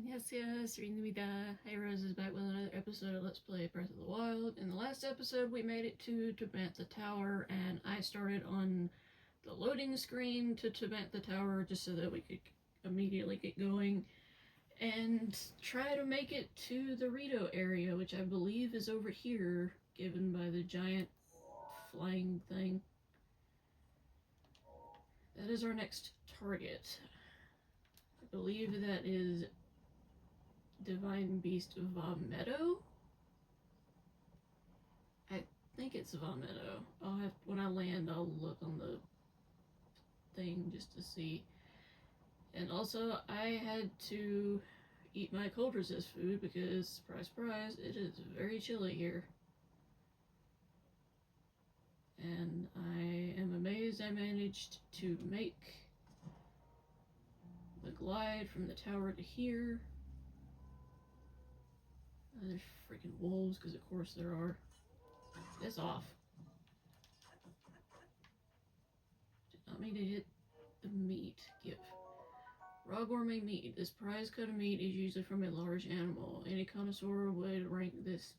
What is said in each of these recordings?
Annyeonghaseyo, Serinamida. Hey Rose is back with another episode of Let's Play Breath of the Wild. In the last episode, we made it to Tabantha Tower, and I started on the loading screen to Tabantha Tower just so that we could immediately get going and try to make it to the Rito area, which I believe is over here, given by the giant flying thing. That is our next target. I believe that is Divine Beast Vomito? I think it's Vomito. When I land, I'll look on the thing just to see. And also, I had to eat my cold resist food because, surprise, surprise, it is very chilly here. And I am amazed I managed to make the glide from the tower to here. There's freaking wolves, because of course there are. Piss off. Did not mean to hit the meat. Give. Raw gourmet meat. This prized cut of meat is usually from a large animal. Any connoisseur would rank this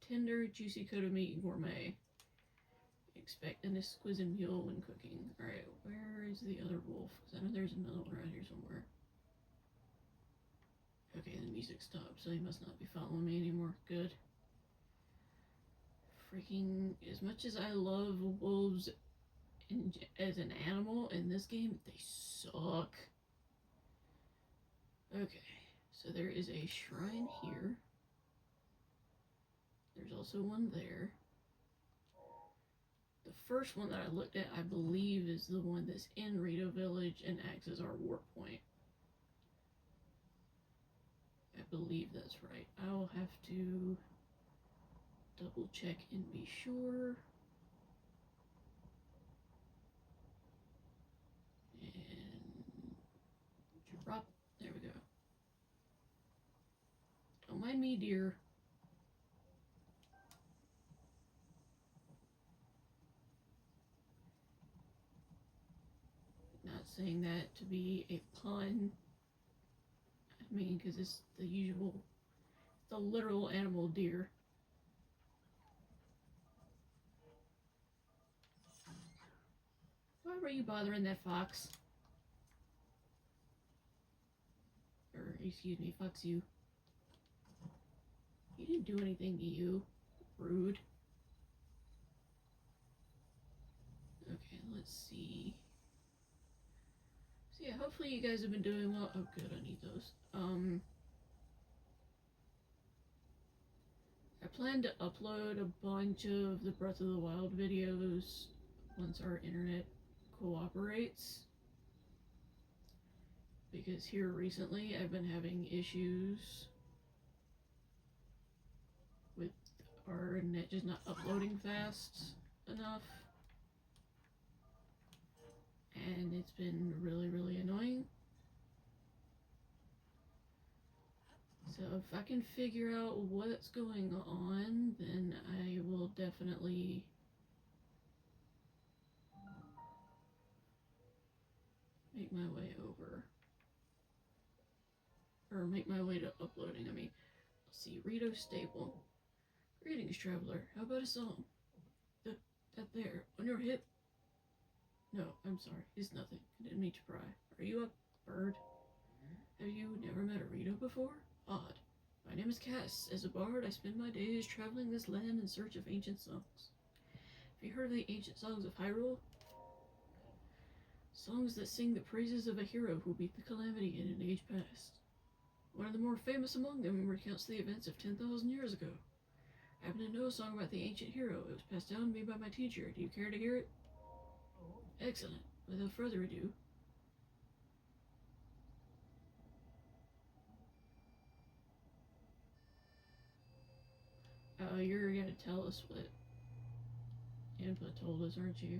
tender, juicy cut of meat gourmet. Expect an exquisite meal when cooking. Alright, where is the other wolf? Because I know there's another one around here somewhere. Okay, the music stopped, so he must not be following me anymore. Good. Freaking, as much as I love wolves as an animal in this game, they suck. Okay, so there is a shrine here. There's also one there. The first one that I looked at, I believe, is the one that's in Rito Village and acts as our warp point. I believe that's right. I'll have to double check and be sure. And drop. There we go. Don't mind me, dear. Not saying that to be a pun. I mean, because it's the literal animal deer. Why were you bothering that fox? Or, excuse me, fox you. You didn't do anything to you. Rude. Okay, let's see. So yeah, hopefully you guys have been doing well. Oh good, I need those. I plan to upload a bunch of the Breath of the Wild videos once our internet cooperates. Because here recently I've been having issues with our net just not uploading fast enough. And it's been really, really annoying. So if I can figure out what's going on, then I will definitely make my way over. Or make my way to uploading, I mean. Let's see, Rito Stable. Greetings, traveler. How about a song? That there, on your hip? No, I'm sorry. It's nothing. I didn't mean to pry. Are you a bird? Have you never met a Rito before? Odd. My name is Cass. As a bard, I spend my days traveling this land in search of ancient songs. Have you heard of the ancient songs of Hyrule? Songs that sing the praises of a hero who beat the calamity in an age past. One of the more famous among them recounts the events of 10,000 years ago. I happen to know a song about the ancient hero. It was passed down to me by my teacher. Do you care to hear it? Excellent. Without further ado, you're gonna tell us what Input told us, aren't you?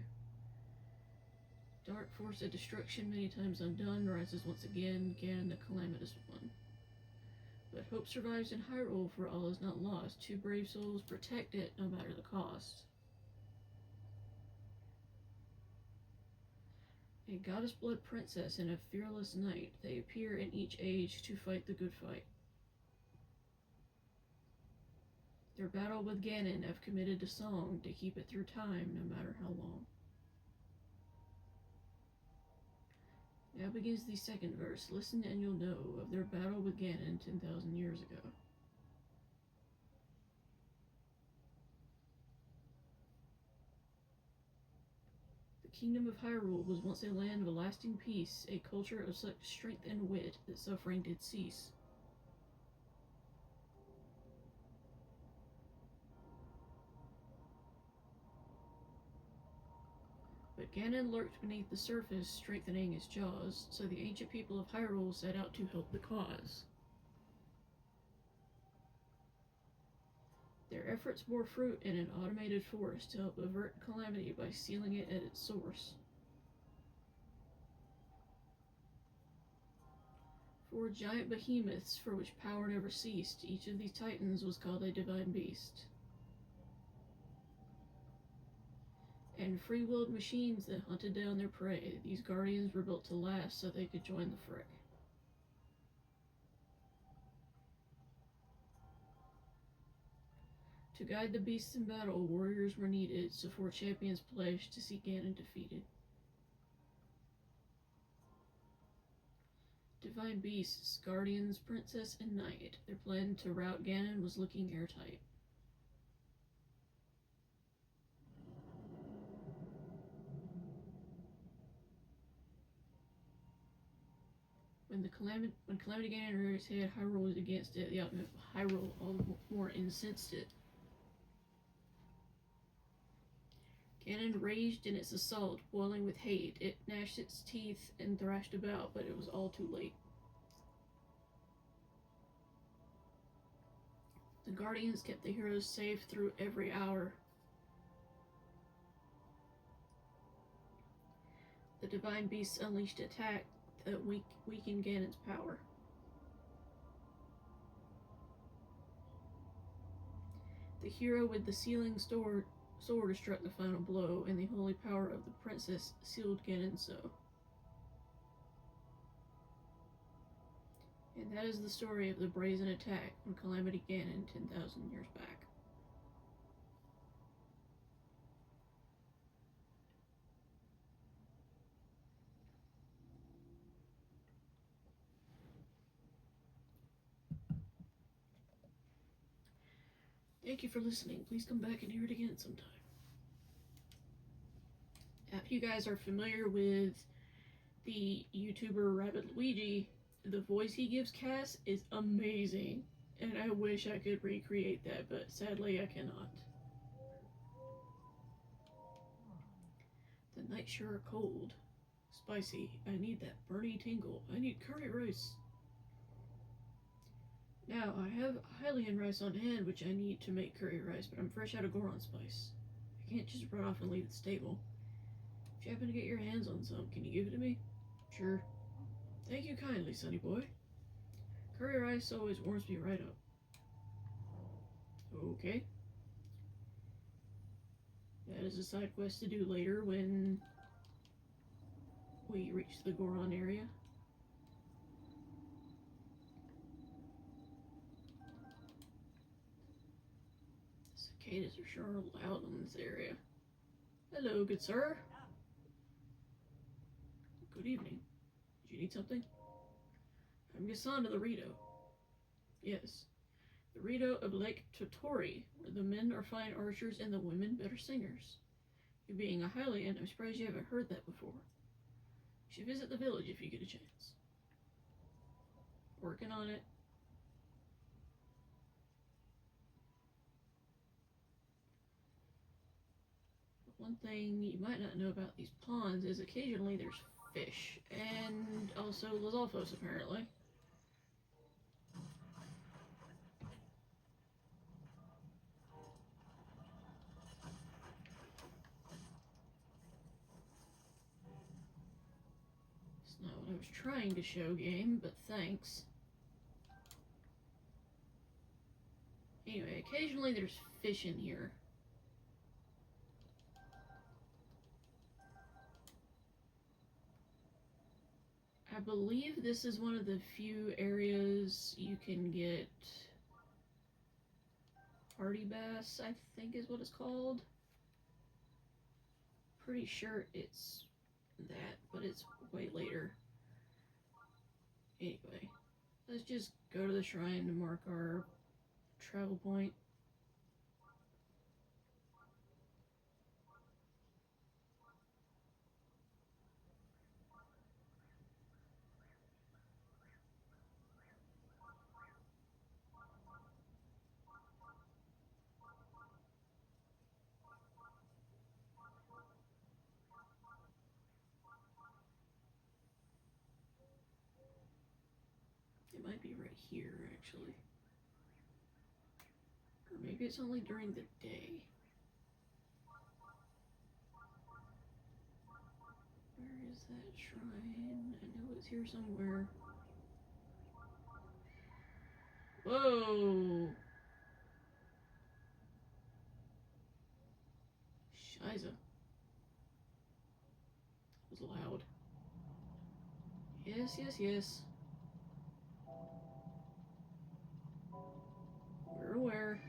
Dark force of destruction, many times undone, rises once again, Ganon the calamitous one. But hope survives in Hyrule, for all is not lost. Two brave souls protect it, no matter the cost. A goddess blood princess and a fearless knight, they appear in each age to fight the good fight. Their battle with Ganon have committed to song to keep it through time, no matter how long. Now begins the second verse. Listen and you'll know of their battle with Ganon 10,000 years ago. The kingdom of Hyrule was once a land of lasting peace, a culture of such strength and wit that suffering did cease. But Ganon lurked beneath the surface, strengthening his jaws, so the ancient people of Hyrule set out to help the cause. Their efforts bore fruit in an automated force to help avert calamity by sealing it at its source. Four giant behemoths for which power never ceased, each of these titans was called a divine beast. And free-willed machines that hunted down their prey, these guardians were built to last so they could join the fray. To guide the beasts in battle, warriors were needed, so four champions pledged to see Ganon defeated. Divine beasts, guardians, princess, and knight. Their plan to rout Ganon was looking airtight. When Calamity Ganon reared its head, Hyrule was against it. The ultimate Hyrule all the more incensed it. Ganon raged in its assault, boiling with hate. It gnashed its teeth and thrashed about, but it was all too late. The Guardians kept the heroes safe through every hour. The Divine Beasts unleashed attack that weakened Ganon's power. The hero with the sealing sword struck the final blow, and the holy power of the princess sealed Ganon so. And that is the story of the brazen attack on Calamity Ganon 10,000 years back. Thank you for listening. Please come back and hear it again sometime. If you guys are familiar with the YouTuber Rabbit Luigi, the voice he gives Cass is amazing, and I wish I could recreate that, but sadly I cannot. The nights sure are cold. Spicy. I need that burny tingle. I need curry rice. Now, I have Hylian rice on hand, which I need to make curry rice, but I'm fresh out of Goron spice. I can't just run off and leave the stable. If you happen to get your hands on some, can you give it to me? Sure. Thank you kindly, sonny boy. Curry rice always warms me right up. Okay. That is a side quest to do later when we reach the Goron area. Cicadas are sure loud in this area. Hello, good sir. Good evening. Did you need something? I'm Gassan of the Rito. Yes. The Rito of Lake Totori, where the men are fine archers and the women better singers. You being a Hylian, I'm surprised you haven't heard that before. You should visit the village if you get a chance. Working on it. One thing you might not know about these ponds is occasionally there's fish, and also Lizalfos apparently. It's not what I was trying to show, game, but thanks. Anyway, occasionally there's fish in here. I believe this is one of the few areas you can get party bass, I think is what it's called. Pretty sure it's that, but it's way later. Anyway, let's just go to the shrine to mark our travel point. It might be right here, actually. Or maybe it's only during the day. Where is that shrine? I know it's here somewhere. Whoa! Shiza. That was loud. Yes, yes, yes. We're aware.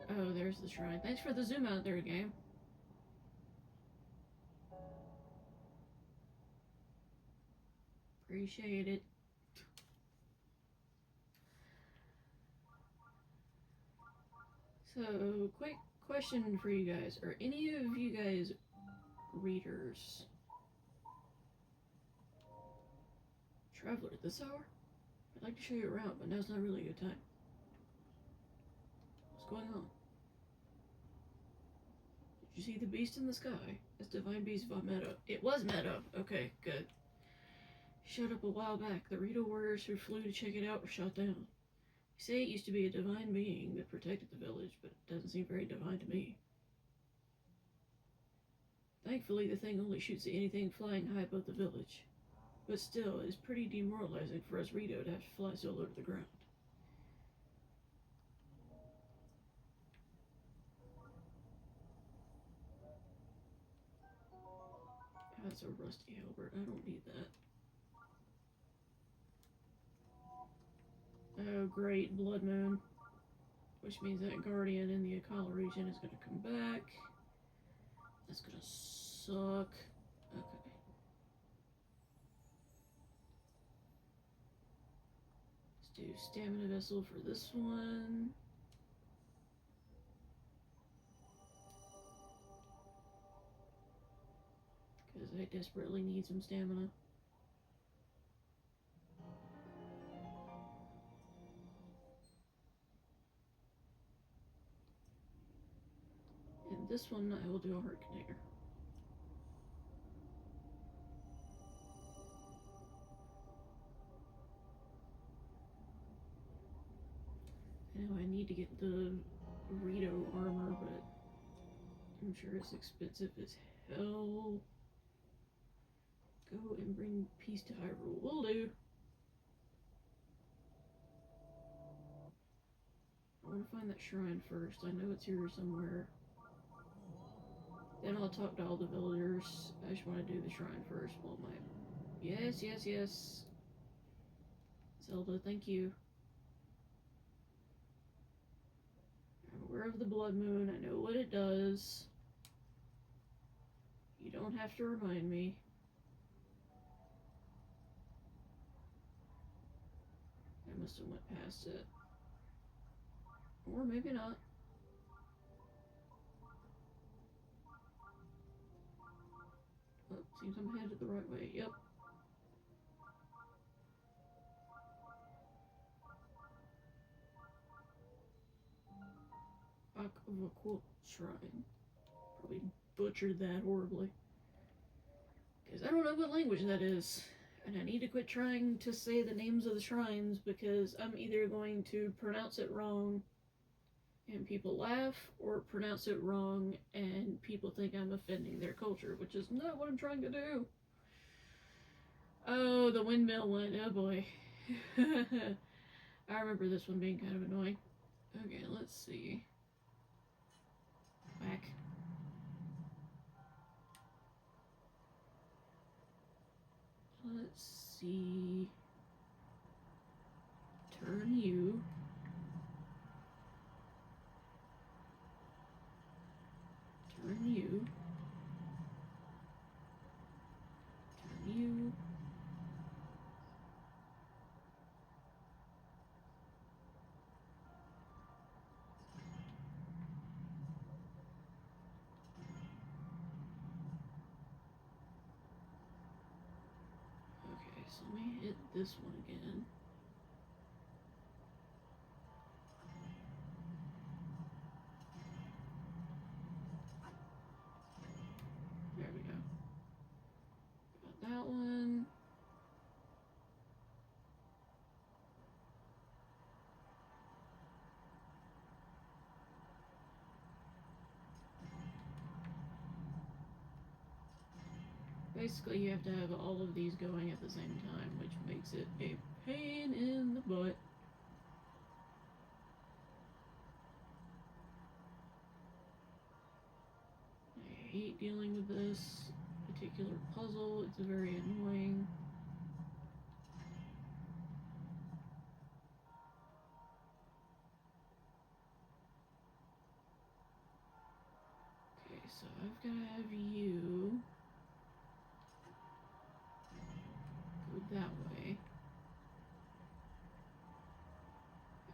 Oh, there's the shrine. Thanks for the zoom out there, game. Appreciate it. So, quick question for you guys. Are any of you guys readers? Traveler, this hour? I'd like to show you around, but now's not really a good time. What's going on? Did you see the beast in the sky? That's Divine Beast von Meadow. It was Meadow. Okay, good. He showed up a while back. The Rito warriors who flew to check it out were shot down. They say it used to be a divine being that protected the village, but it doesn't seem very divine to me. Thankfully, the thing only shoots at anything flying high above the village. But still, it is pretty demoralizing for us Rito to have to fly so low to the ground. That's a rusty halberd. I don't need that. Oh, great. Blood Moon. Which means that Guardian in the Akala region is going to come back. That's going to suck. Okay. Let's do Stamina Vessel for this one. Because I desperately need some stamina. And this one I will do a heart connector. I know I need to get the Rito armor, but I'm sure it's expensive as hell. Go and bring peace to Hyrule. Will do. I want to find that shrine first. I know it's here somewhere. Then I'll talk to all the villagers. I just want to do the shrine first. Well, my... Yes, yes, yes. Zelda, thank you. I'm aware of the blood moon. I know what it does. You don't have to remind me. I must have went past it. Or maybe not. Oh, seems I'm headed the right way. Yep. Aqua Shrine. Probably butchered that horribly. Because I don't know what language that is. And I need to quit trying to say the names of the shrines because I'm either going to pronounce it wrong and people laugh, or pronounce it wrong and people think I'm offending their culture, which is not what I'm trying to do. Oh, the windmill one. Oh boy. I remember this one being kind of annoying. Okay, let's see. Whack. Let's see. Turn you. Turn you. Turn you. Okay, so let me hit this one again. There we go. Got that one. Basically, you have to have all of these going at the same time, which makes it a pain in the butt. I hate dealing with this particular puzzle. It's very annoying. Okay, so I've got to have you go that way.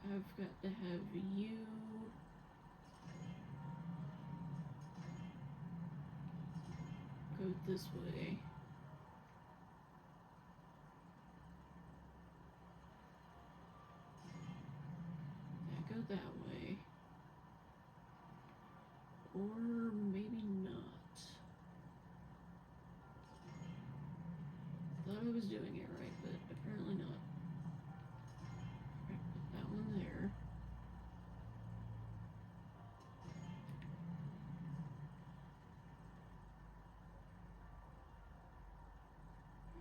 I've got to have you go this way. Yeah, go that way. Or maybe not. Thought I was doing it right, but apparently not. Right, put that one there.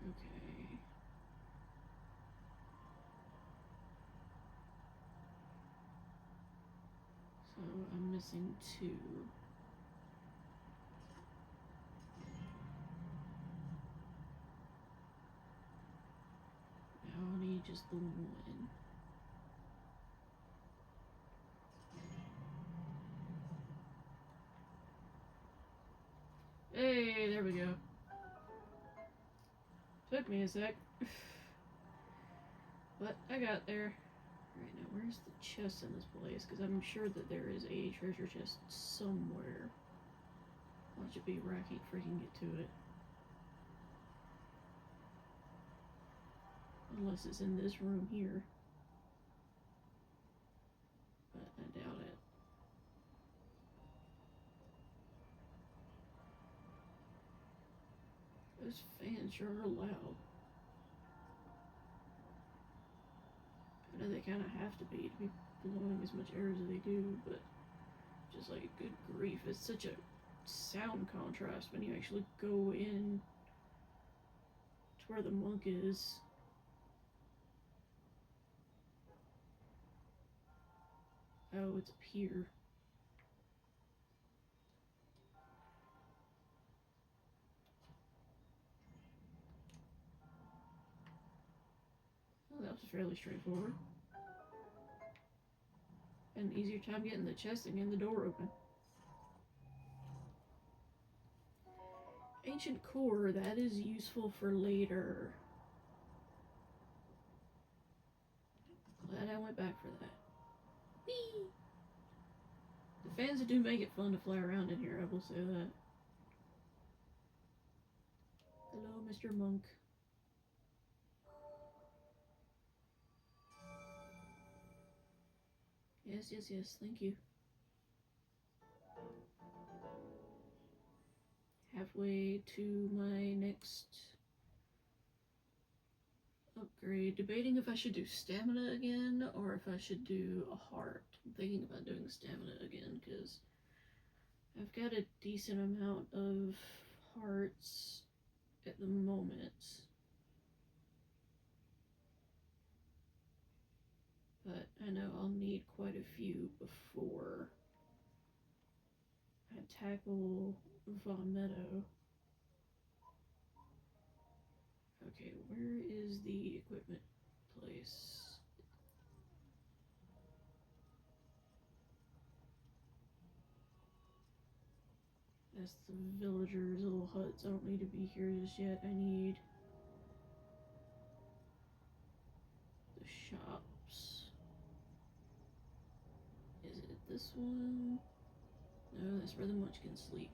Okay. So I'm missing 2. Now I need just the 1. Hey, there we go. Took me a sec. But I got there. Alright, now where's the chest in this place? Because I'm sure that there is a treasure chest somewhere. Watch it be where I can't freaking get to it. Unless it's in this room here. But I doubt it. Those fans sure are loud. I know they kind of have to be blowing as much air as they do, but just like, good grief, it's such a sound contrast when you actually go in to where the monk is. Oh, it's up here. Oh, that was fairly straightforward. An easier time getting the chest and getting the door open. Ancient core, that is useful for later. Glad I went back for that. Whee! The fans do make it fun to fly around in here, I will say that. Hello, Mr. Monk. Yes, yes, yes, thank you. Halfway to my next upgrade. Debating if I should do stamina again or if I should do a heart. I'm thinking about doing stamina again because I've got a decent amount of hearts at the moment. but I know I'll need quite a few before I tackle Von Meadow. Okay, where is the equipment place? That's the villagers' little huts. I don't need to be here just yet. I need the shops. Is it this one? No, that's where the munchkins sleep.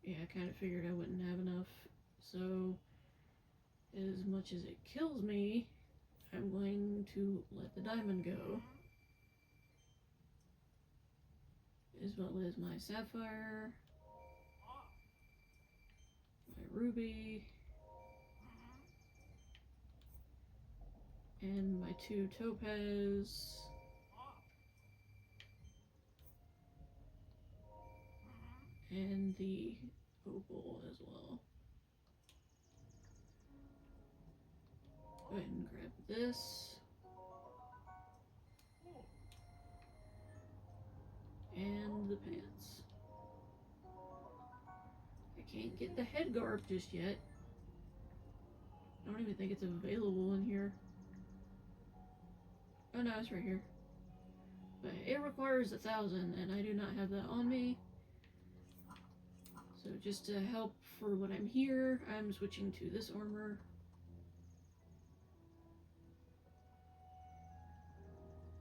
Yeah, I kind of figured I wouldn't have enough. So, as much as it kills me, I'm going to let the diamond go. As well as my sapphire, my ruby, and my 2 topaz. And the opal as well. Go ahead and grab this. And the pants. I can't get the head garb just yet. I don't even think it's available in here. Oh no, it's right here. But it requires 1,000 and I do not have that on me. So just to help for when I'm here, I'm switching to this armor.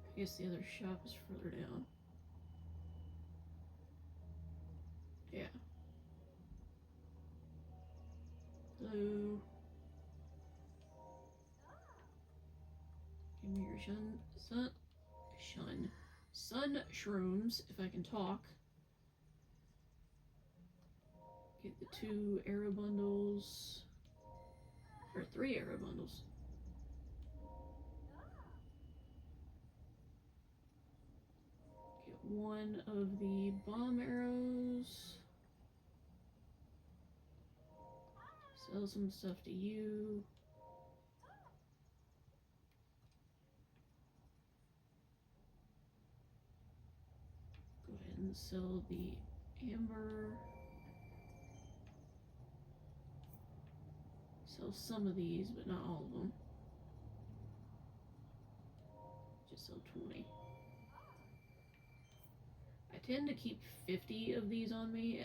I guess the other shop is further down. Yeah. Hello. Give me your sun shrooms, if I can talk. Get the 2 arrow bundles, or 3 arrow bundles. Get 1 of the bomb arrows. Sell some stuff to you. Go ahead and sell the amber. Sell some of these, but not all of them. Just sell 20. I tend to keep 50 of these on me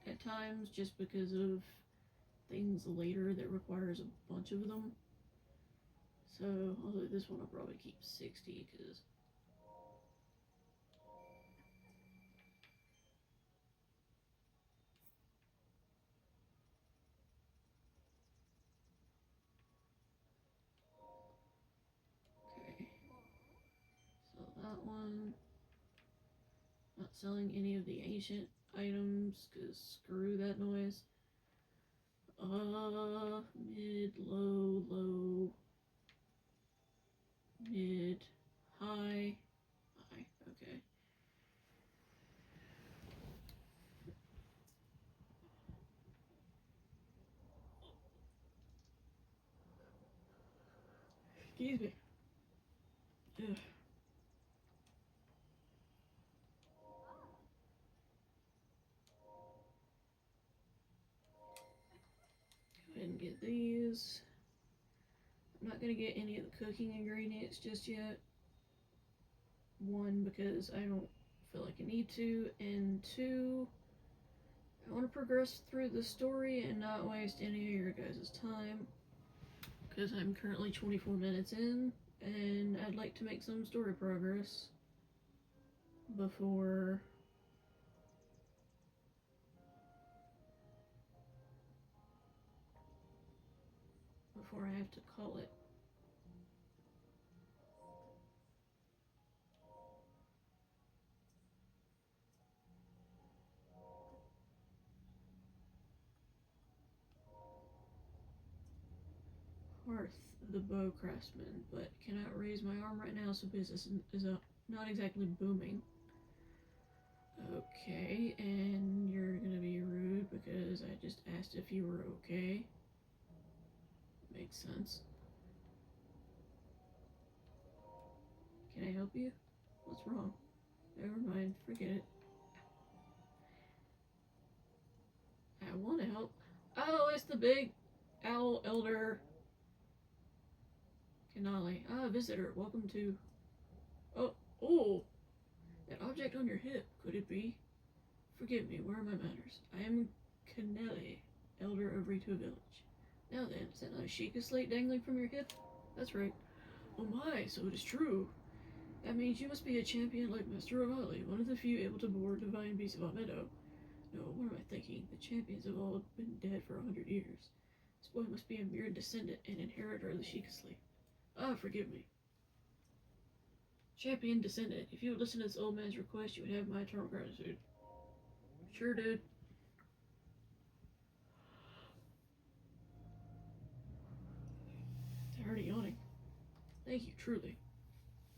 at times, just because of things later that requires a bunch of them. So, although this one I'll probably keep 60, because that one. Not selling any of the ancient items, because screw that noise. Mid, low, low, mid, high, high, okay. Excuse me. Ugh. Go ahead and get these. I'm not going to get any of the cooking ingredients just yet. 1, because I don't feel like I need to, and 2, I want to progress through the story and not waste any of your guys' time, because I'm currently 24 minutes in, and I'd like to make some story progress before I have to call it. Hearth the bow craftsman, but cannot raise my arm right now, so business is not exactly booming. Okay, and you're gonna be rude because I just asked if you were okay. Makes sense. Can I help you? What's wrong? Never mind, forget it. I want to help. Oh, it's the big owl elder. Canale. Ah, visitor, welcome to... Oh, that object on your hip, could it be? Forgive me, where are my manners? I am Canale, elder of Rito Village. Now then, is that not a Sheikah slate dangling from your hip? That's right. Oh my, so it is true. That means you must be a champion like Master Rivali, one of the few able to board divine beasts of Meadow. No, what am I thinking? The champions have all been dead for 100 years. This boy must be a mere descendant and inheritor of the Sheikah slate. Ah, forgive me. Champion descendant, if you would listen to this old man's request, you would have my eternal gratitude. Sure, dude. They're already yawning. Thank you, truly.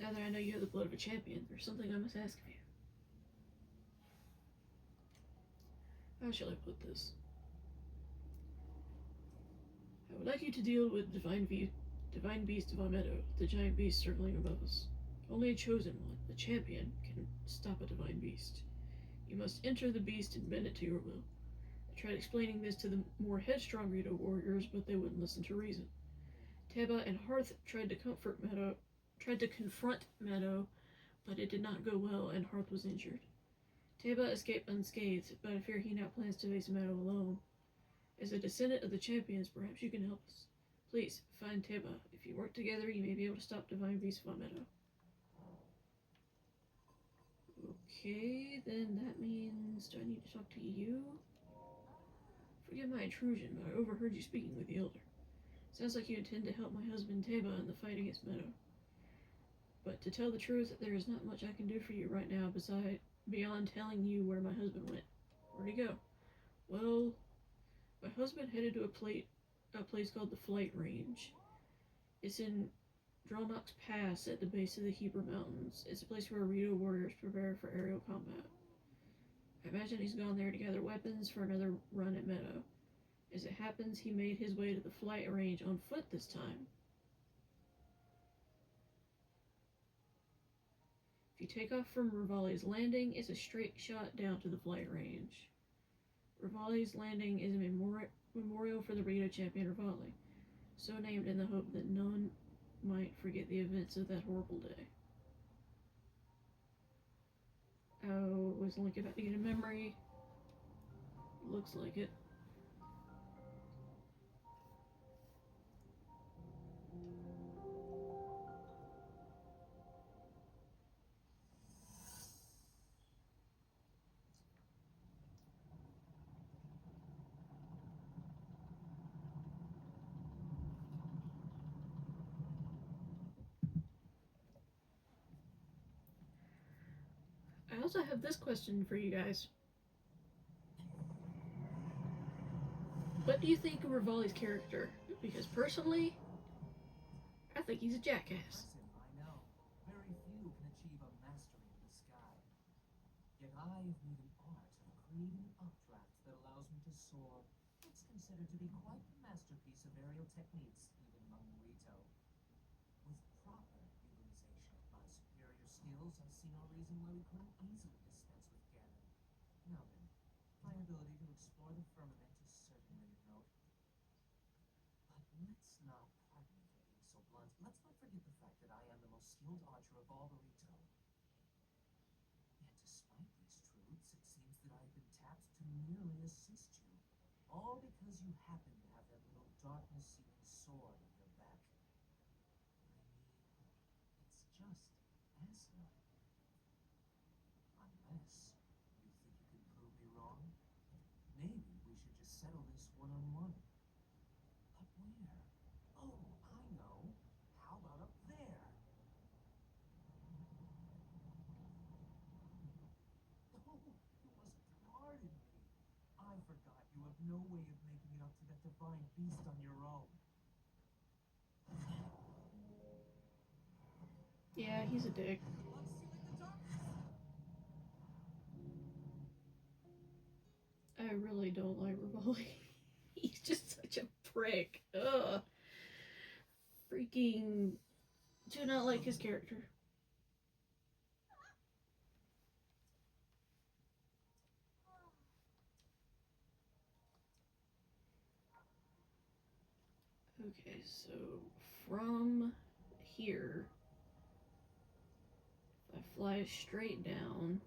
Now that I know you have the blood of a champion, there's something I must ask of you. How shall I put this? I would like you to deal with Divine Beast of Meadow, the giant beast circling above us. Only a chosen one, the champion, can stop a divine beast. You must enter the beast and bend it to your will. I tried explaining this to the more headstrong Rito warriors, but they wouldn't listen to reason. Teba and Hearth tried to confront Meadow, but it did not go well, and Hearth was injured. Teba escaped unscathed, but I fear he now plans to face Meadow alone. As a descendant of the champions, perhaps you can help us. Please, find Teba. If you work together, you may be able to stop Divine Beast of Meadow. Okay, then that means... do I need to talk to you? Forgive my intrusion, but I overheard you speaking with the Elder. Sounds like you intend to help my husband Teba in the fight against Meadow. But to tell the truth, there is not much I can do for you right now beyond telling you where my husband went. Where'd he go? Well, my husband headed to a place called the Flight Range. It's in Drawnox Pass at the base of the Heber Mountains. It's a place where Rito warriors prepare for aerial combat. I imagine he's gone there to gather weapons for another run at Meadow. As it happens, he made his way to the Flight Range on foot this time. If you take off from Rivali's Landing, it's a straight shot down to the Flight Range. Rivali's Landing is a memorial for the Rito champion Rivali, so named in the hope that none might forget the events of that horrible day. Oh, was Link about to get a memory? Looks like it. I also have this question for you guys. What do you think of Rivali's character? Because personally, I think he's a jackass. I know. Very few can achieve a mastery of the sky. Yet I have made an art of creating an updraft that allows me to soar. It's considered to be quite a masterpiece of aerial techniques, even among Rito. With proper utilization of my superior skills, I see no reason why we couldn't easily dispense with Ganon. Now then, my ability to explore the firmament is certainly of note. But let's not, pardon me for being so blunt, let's not forget the fact that I am the most skilled archer of all the Rito. Yet despite these truths, it seems that I have been tapped to merely assist you. All because you happen to have that little darkness-seeking sword on your back. It's just asinine. Unless you think you can prove me wrong, maybe we should just settle this one-on-one. But where? Oh, I know. How about up there? Oh, you must pardon me. I forgot you have no way of making it up to that divine beast on your own. Yeah, he's a dick. I really don't like Rivoli. He's just such a prick. Ugh. Freaking do not like his character. Okay, so from here, if I fly straight down,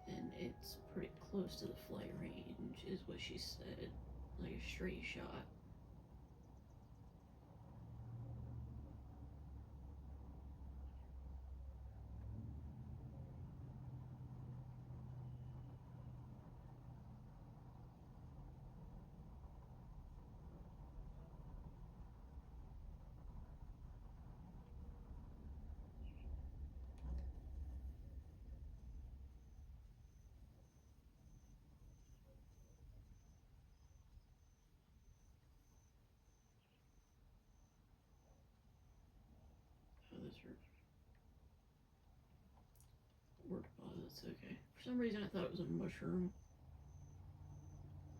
then it's pretty close to the flight range, is what she said. Like a straight shot. Oh, those are word deposits. Okay. For some reason, I thought it was a mushroom.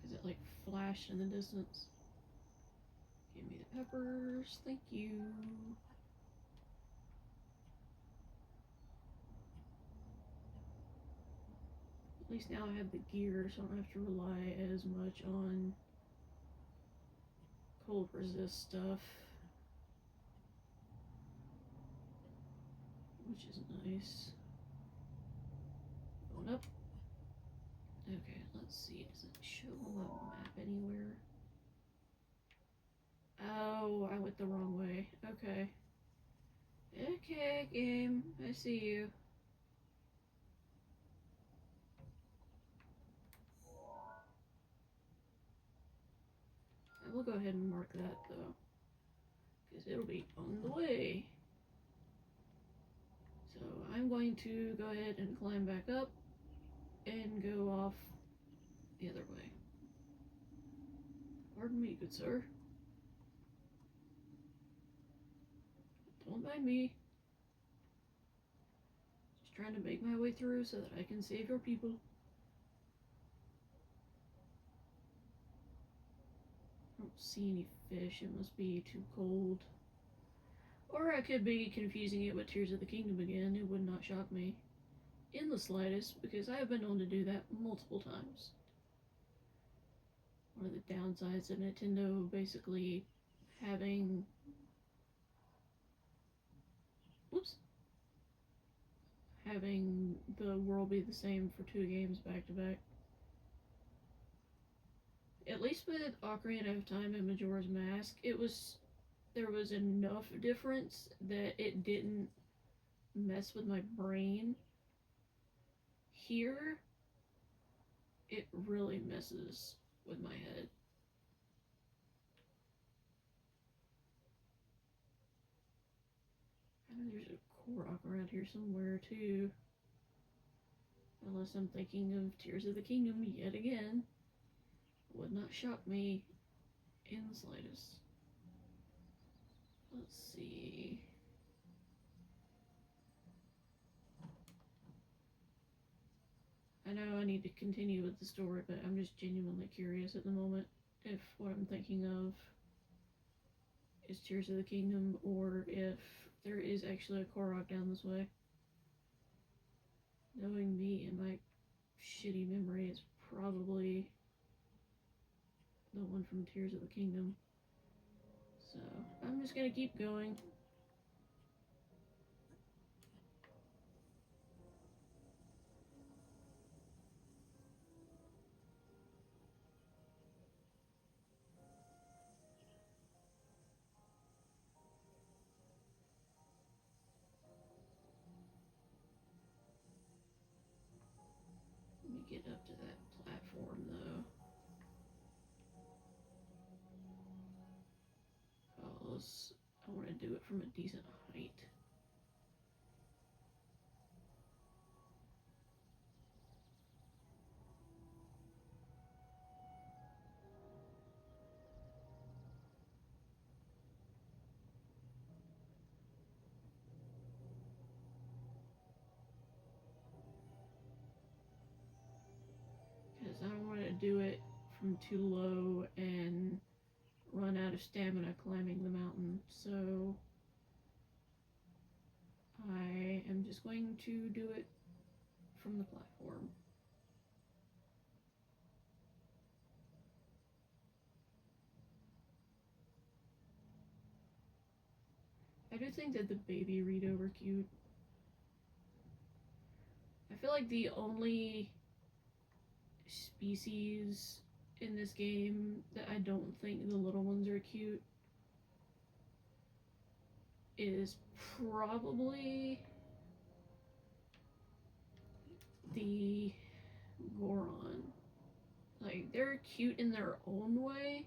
Because it like flashed in the distance. Give me the peppers. Thank you. At least now I have the gear, so I don't have to rely as much on cold resist stuff. Which is nice. Going up. Okay, let's see. Does it show on the map anywhere? Oh, I went the wrong way. Okay. Okay, game. I see you. I will go ahead and mark that, though. Because it'll be on the way. So I'm going to go ahead and climb back up and go off the other way. Pardon me, good sir. Don't mind me. Just trying to make my way through so that I can save your people. I don't see any fish. It must be too cold. Or I could be confusing it with Tears of the Kingdom again. It would not shock me in the slightest, because I have been known to do that multiple times. One of the downsides of Nintendo basically having... Whoops. Having the world be the same for 2 games back to back. At least with Ocarina of Time and Majora's Mask, there was enough difference that it didn't mess with my brain. Here, it really messes with my head. I know there's a Korok around here somewhere too. Unless I'm thinking of Tears of the Kingdom yet again. Would not shock me in the slightest. Let's see. I know I need to continue with the story, but I'm just genuinely curious at the moment if what I'm thinking of is Tears of the Kingdom or if there is actually a Korok down this way. Knowing me and my shitty memory, it's probably the one from Tears of the Kingdom. So I'm just gonna keep going. Let me get up to that platform though. I want to do it from a decent height. do it from too low and run out of stamina climbing the mountain. So I am just going to do it from the platform. I do think that the baby Rito were cute. I feel like the only species in this game that I don't think the little ones are cute is probably the Goron. Like, they're cute in their own way,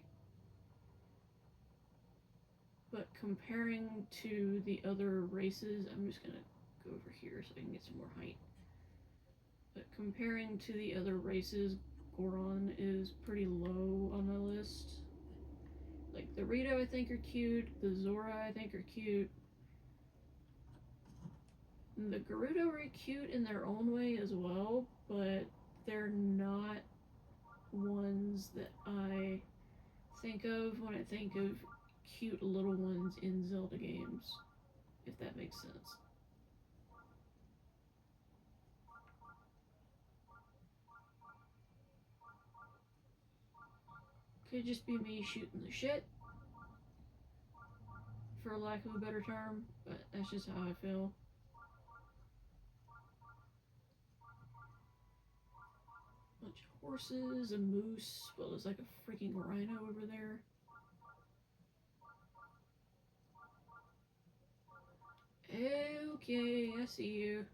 but comparing to the other races, I'm just gonna go over here so I can get some more height. But comparing to the other races, Goron is pretty low on my list. Like, the Rito I think are cute, the Zora I think are cute. And the Gerudo are cute in their own way as well, but they're not ones that I think of when I think of cute little ones in Zelda games, if that makes sense. Could just be me shooting the shit, for lack of a better term, but that's just how I feel. Bunch of horses, a moose, well, there's like a freaking rhino over there. Okay, I see you.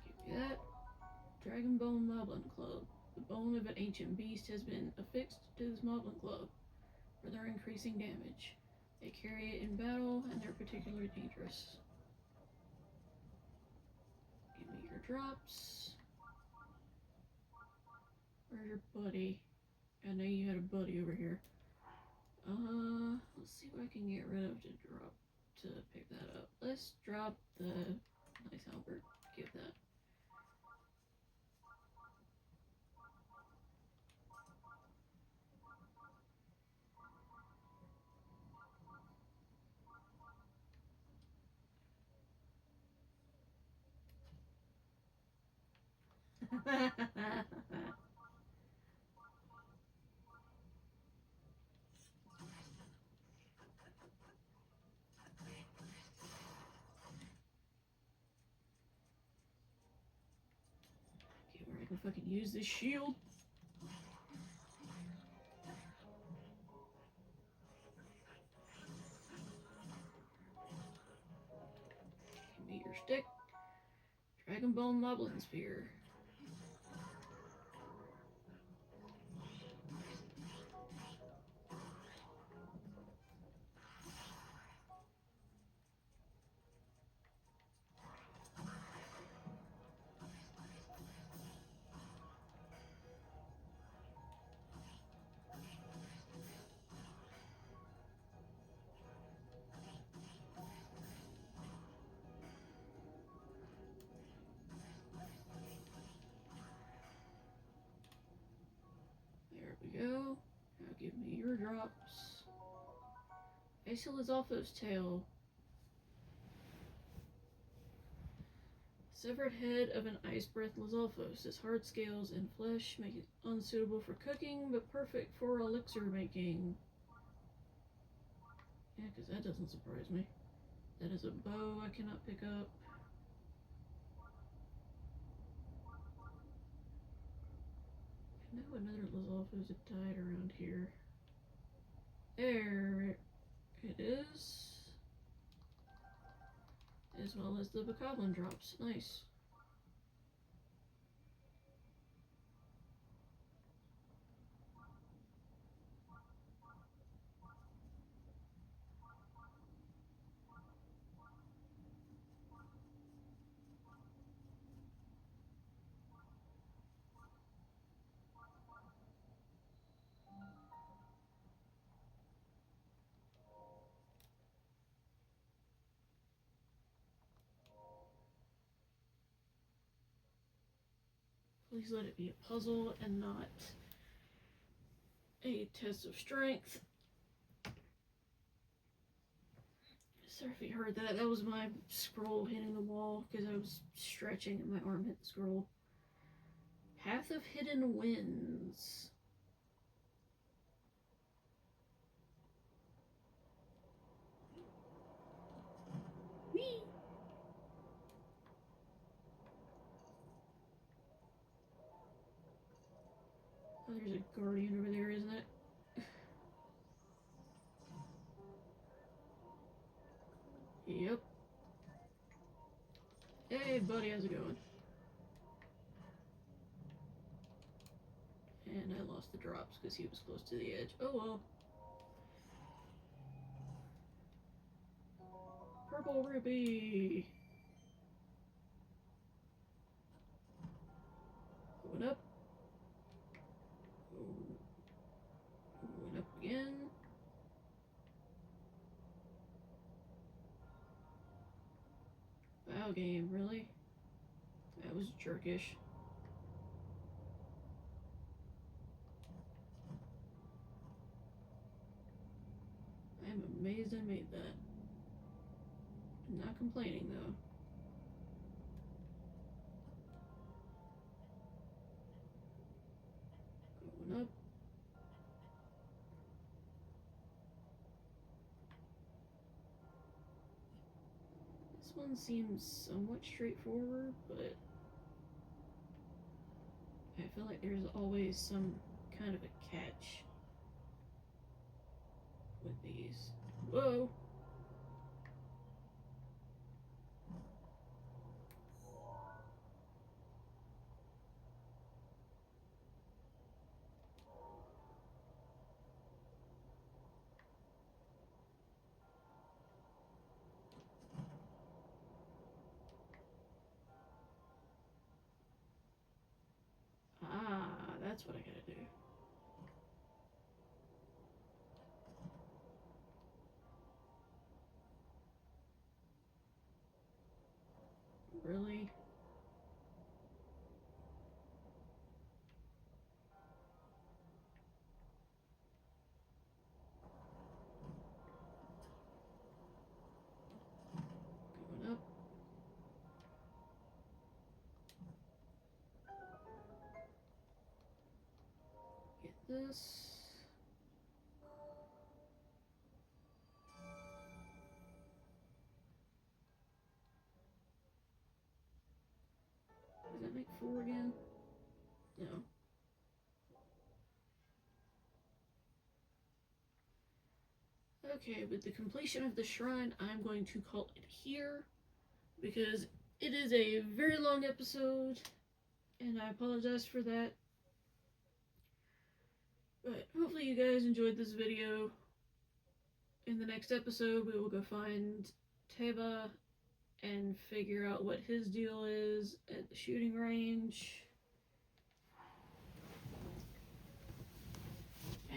Give me that. Dragon Bone Moblin Club. The bone of an ancient beast has been affixed to this Moblin Club for their increasing damage. They carry it in battle and they're particularly dangerous. Give me your drops. Where's your buddy? I know you had a buddy over here. Let's see what I can get rid of to pick that up. Let's drop the nice halberd. Give that. I can fucking use this shield. Give me your stick. Dragon Bone Moblin Spear. There we go. Now give me your drops. Ace Lizalfo's tail. Severed head of an ice breath Lizalfos. Its hard scales and flesh make it unsuitable for cooking, but perfect for elixir making. Yeah, because that doesn't surprise me. That is a bow I cannot pick up. I know another Lizalfos had died around here. There it is. As well as the Bokoblin drops. Nice. Please let it be a puzzle and not a test of strength. Sorry if you heard that. That was my scroll hitting the wall because I was stretching and my arm hit the scroll. Path of Hidden Winds. Whee! Oh, there's a guardian over there, isn't it? Yep. Hey, buddy, how's it going? And I lost the drops because he was close to the edge. Oh well. Purple rupee. Going up. Going up again. Wow, game, really? That was jerkish. I'm amazed I made that. I'm not complaining though. Going up. This one seems somewhat straightforward, but I feel like there's always some kind of a catch with these. Whoa! Ah, that's what I gotta do. Really? Going up. Get this. Does that make 4 again? No. Okay, with the completion of the shrine, I'm going to call it here because it is a very long episode and I apologize for that. But hopefully you guys enjoyed this video. In the next episode, we will go find Teba and figure out what his deal is at the shooting range.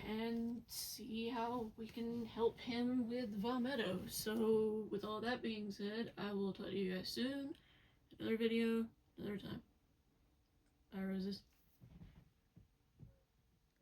And see how we can help him with Valmetto. So, with all that being said, I will talk to you guys soon. Another video, another time. Bye, roses.